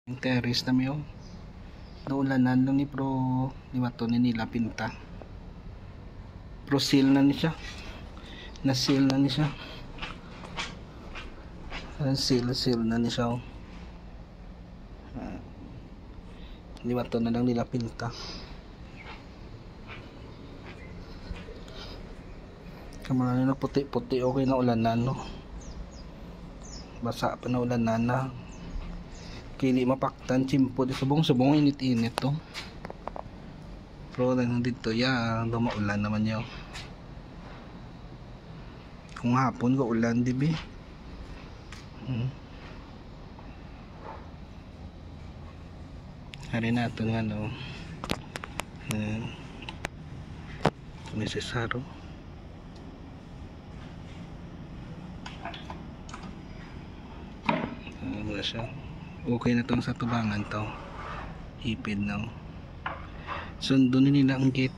Yung terrace na may naulanan lang ni pro di ba to nila pinta pro seal na ni siya na seal na ni siya seal na ni siya di ba to na lang nila pinta kamala na puti-puti okay na ulanan no basa pa na ulanan na kili mapaktan chimpo di subong init-init to pero lang dito dumaulan naman yun kung hapon ko ulan dibi hari nato nga no necesaro wala siya okay na tong sa tubangan to hipid na sundo nila ang gate